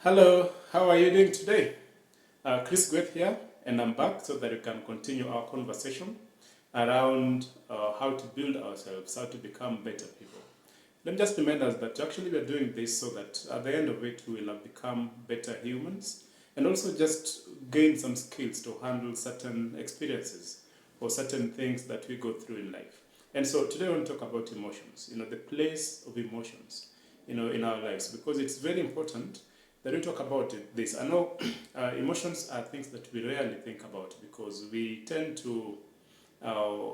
Hello, how are you doing today? Chris Gweth here, and I'm back so that we can continue our conversation around how to build ourselves, how to become better people. Let me just remind us that actually we are doing this so that at the end of it we will have become better humans and also just gain some skills to handle certain experiences or certain things that we go through in life. And so today I want to talk about emotions, the place of emotions, in our lives because it's very important that we talk about this. I know emotions are things that we rarely think about because we tend to uh,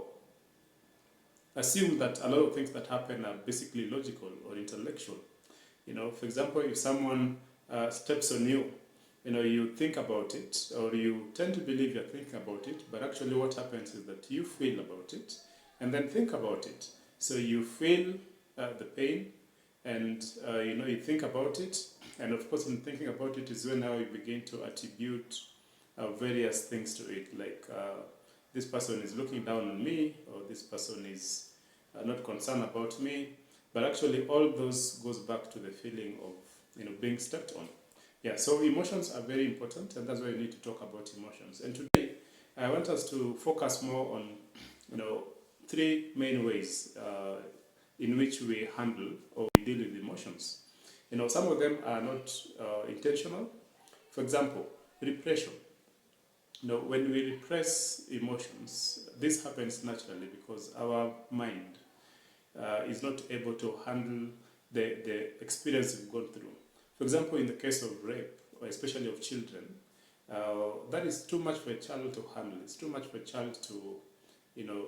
assume that a lot of things that happen are basically logical or intellectual. For example, if someone steps on you, you think about it or you tend to believe you're thinking about it, but actually what happens is that you feel about it and then think about it. So you feel the pain and you think about it, and of course in thinking about it is when now you begin to attribute various things to it, like this person is looking down on me, or this person is not concerned about me, but actually all those goes back to the feeling of being stepped on. Yeah, so emotions are very important, and that's why we need to talk about emotions. And today I want us to focus more on three main ways in which we handle or we deal with emotions. Some of them are not intentional. For example, repression. When we repress emotions, this happens naturally because our mind is not able to handle the experience we've gone through. For example, in the case of rape, or especially of children, that is too much for a child to handle. It's too much for a child to, you know,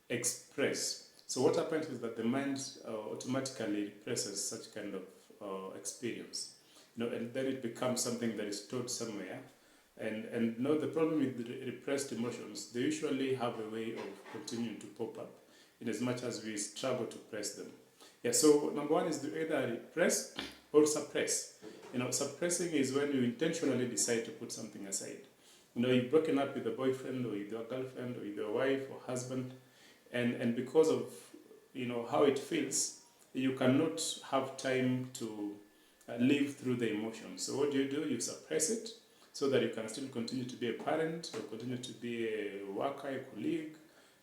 express. So what happens is that the mind automatically represses such kind of experience, and then it becomes something that is stored somewhere. And the problem with the repressed emotions, they usually have a way of continuing to pop up in as much as we struggle to press them. Yeah, so number one is to either repress or suppress. Suppressing is when you intentionally decide to put something aside. You've broken up with a boyfriend or with your girlfriend or with your wife or husband, and because of how it feels, you cannot have time to live through the emotions. So what do? You suppress it so that you can still continue to be a parent or continue to be a worker, a colleague,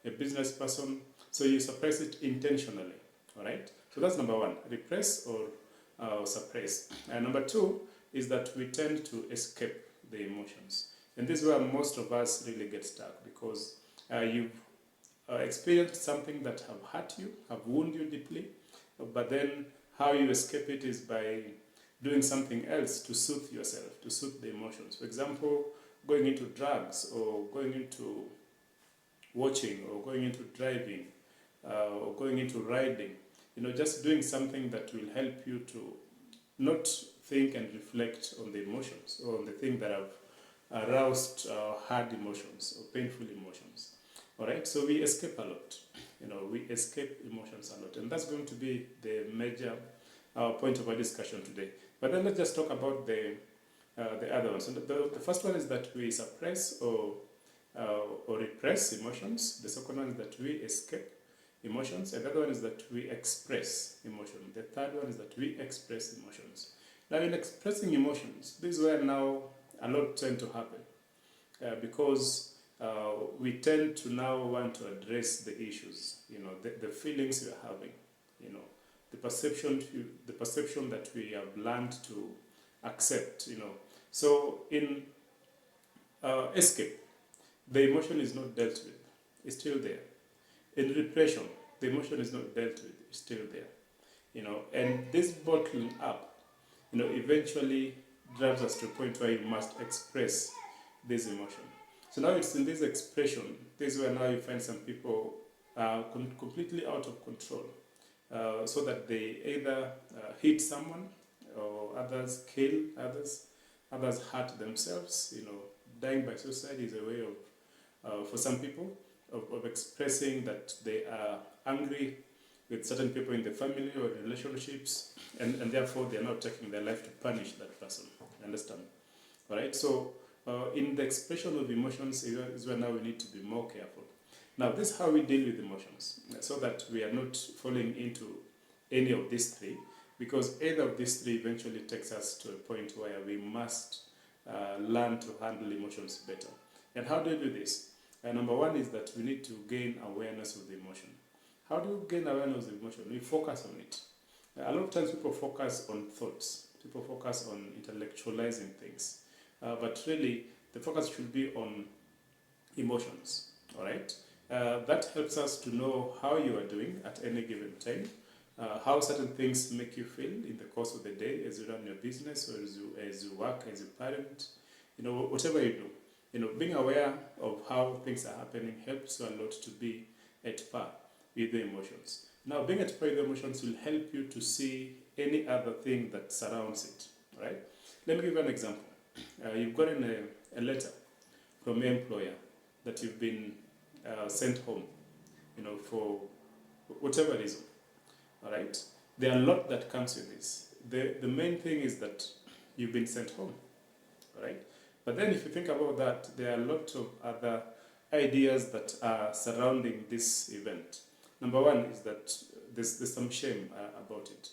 a business person. So you suppress it intentionally. All right. So that's number one: repress or suppress. And number two is that we tend to escape the emotions, and this is where most of us really get stuck because you've experienced something that have hurt you, have wounded you deeply, but then how you escape it is by doing something else to soothe yourself, to soothe the emotions. For example, going into drugs or going into watching or going into driving or going into riding. Just doing something that will help you to not think and reflect on the emotions or on the thing that have aroused hard emotions or painful emotions. All right, so we escape a lot. We escape emotions a lot, and that's going to be the major point of our discussion today. But then let's just talk about the other ones. And the first one is that we suppress or repress emotions. The second one is that we escape emotions. And the other one is that we express emotion. The third one is that we express emotions. Now, in expressing emotions, this is where now a lot tend to happen because we tend to now want to address the issues, the feelings we are having, the perception that we have learned to accept, So in escape, the emotion is not dealt with; it's still there. In repression, the emotion is not dealt with; it's still there. And this bottling up, eventually drives us to a point where you must express this emotion. So now it's in this expression, this is where now you find some people completely out of control, so that they either hit someone or others kill others hurt themselves. Dying by suicide is a way of, for some people, of expressing that they are angry with certain people in the family or relationships, and therefore they are not taking their life to punish that person. Understand? All right. So in the expression of emotions is where now we need to be more careful. Now, this is how we deal with emotions, so that we are not falling into any of these three. because either of these three eventually takes us to a point where we must learn to handle emotions better. And how do you do this? Number one is that we need to gain awareness of the emotion. How do you gain awareness of the emotion? We focus on it. A lot of times people focus on thoughts, people focus on intellectualizing things, but really the focus should be on emotions, all right? That helps us to know how you are doing at any given time, how certain things make you feel in the course of the day as you run your business or as you work, as a parent, whatever you do. Being aware of how things are happening helps you a lot to be at par with the emotions. Now, being at par with the emotions will help you to see any other thing that surrounds it, right? Let me give you an example. You've gotten a letter from your employer that you've been sent home, for whatever reason, all right? There are a lot that comes with this. The main thing is that you've been sent home, all right? But then if you think about that, there are a lot of other ideas that are surrounding this event. Number one is that there's some shame about it.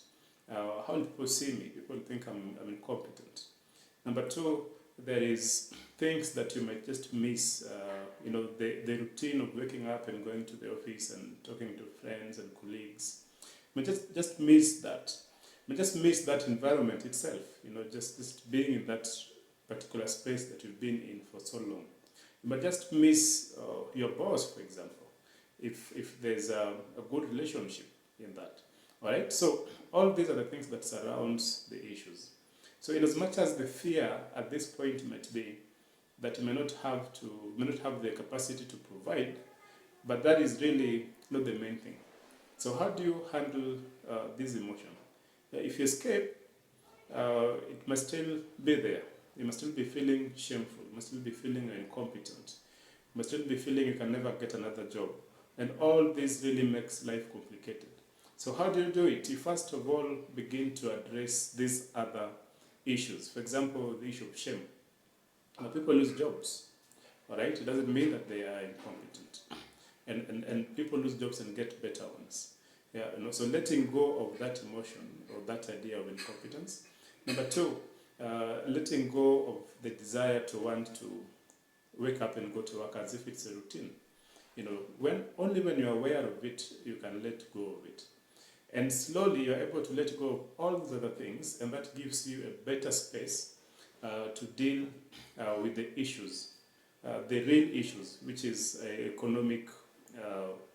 How will people see me? People think I'm incompetent. Number two, there is things that you might just miss, the routine of waking up and going to the office and talking to friends and colleagues. You might just miss that. You might just miss that environment itself, just being in that particular space that you've been in for so long. You might just miss your boss, for example, if there's a good relationship in that. All right? So all these are the things that surrounds the issues. So in as much as the fear at this point might be that you may not have the capacity to provide, but that is really not the main thing. So how do you handle this emotion? If you escape, it must still be there. You must still be feeling shameful. You must still be feeling incompetent. You must still be feeling you can never get another job. And all this really makes life complicated. So how do you do it? You first of all begin to address these other issues. For example, the issue of shame. People lose jobs, all right? It doesn't mean that they are incompetent. And people lose jobs and get better ones. Yeah, so letting go of that emotion or that idea of incompetence. Number two, letting go of the desire to want to wake up and go to work as if it's a routine. Only when you're aware of it, you can let go of it. And slowly you're able to let go of all these other things, and that gives you a better space to deal with the issues, the real issues, which is economic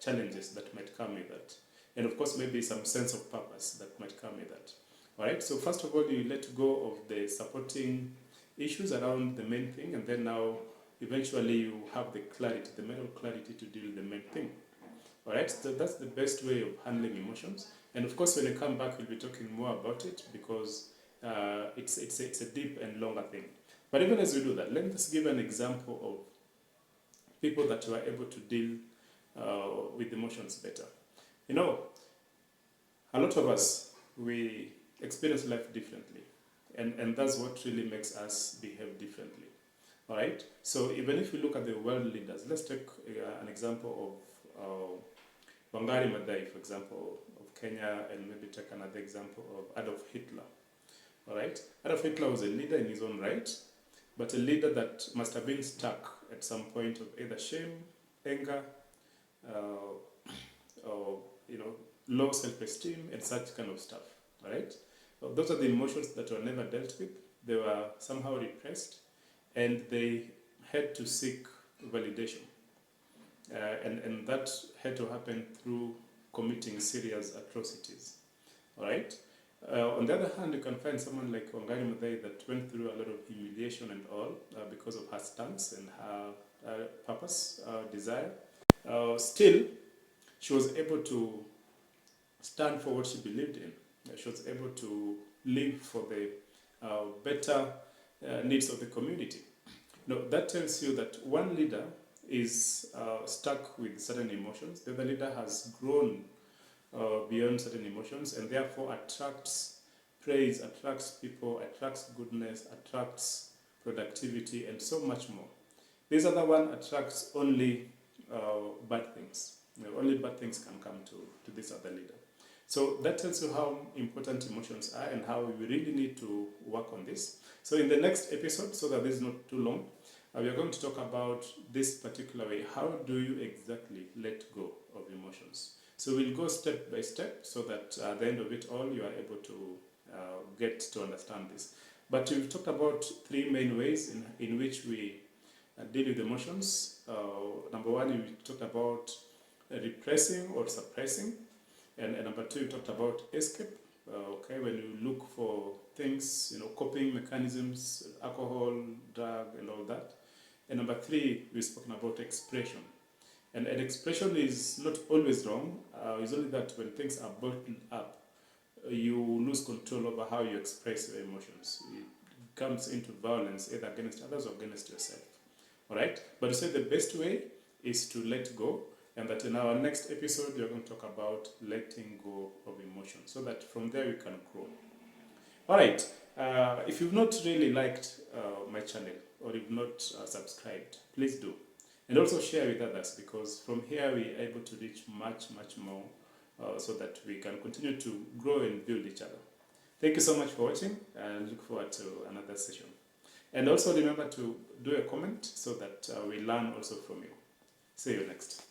challenges that might come with that. And of course, maybe some sense of purpose that might come with that. All right, so first of all, you let go of the supporting issues around the main thing, and then now eventually you have the clarity, the mental clarity to deal with the main thing. All right, so that's the best way of handling emotions. And of course, when you come back, we'll be talking more about it because it's a deep and longer thing. But even as we do that, let me just give an example of people that were able to deal with emotions better. A lot of us, we experience life differently. And that's what really makes us behave differently. All right? So even if we look at the world leaders, let's take an example of Wangari Maathai, for example, of Kenya, and maybe take another example of Adolf Hitler. All right? Adolf Hitler was a leader in his own right, but a leader that must have been stuck at some point of either shame, anger, or low self-esteem and such kind of stuff. All right? So those are the emotions that were never dealt with. They were somehow repressed, and they had to seek validation. And that had to happen through committing serious atrocities. All right? On the other hand, you can find someone like Wangari Maathai that went through a lot of humiliation and all because of her stance and her purpose, desire. Still, she was able to stand for what she believed in. She was able to live for the better needs of the community. That tells you that one leader is stuck with certain emotions. The other leader has grown beyond certain emotions and therefore attracts praise, attracts people, attracts goodness, attracts productivity, and so much more. This other one attracts only bad things. Only bad things can come to this other leader. So that tells you how important emotions are and how we really need to work on this. So in the next episode, so that this is not too long, we are going to talk about this particular way. How do you exactly let go of emotions? So we'll go step by step so that at the end of it all, you are able to get to understand this. But we've talked about three main ways in which we deal with emotions. Number one, we talked about repressing or suppressing. And number two, we talked about escape. Okay, when you look for things, coping mechanisms, alcohol, drug, and all that. And number three, we've spoken about expression. And expression is not always wrong. It's only that when things are bottled up, you lose control over how you express your emotions. It comes into violence either against others or against yourself. All right? But you say the best way is to let go, and that in our next episode, we are going to talk about letting go of emotion so that from there we can grow. All right. If you've not really liked my channel or you've not subscribed, please do. And also share with others, because from here we are able to reach much, much more so that we can continue to grow and build each other. Thank you so much for watching, and look forward to another session. And also remember to do a comment so that we learn also from you. See you next.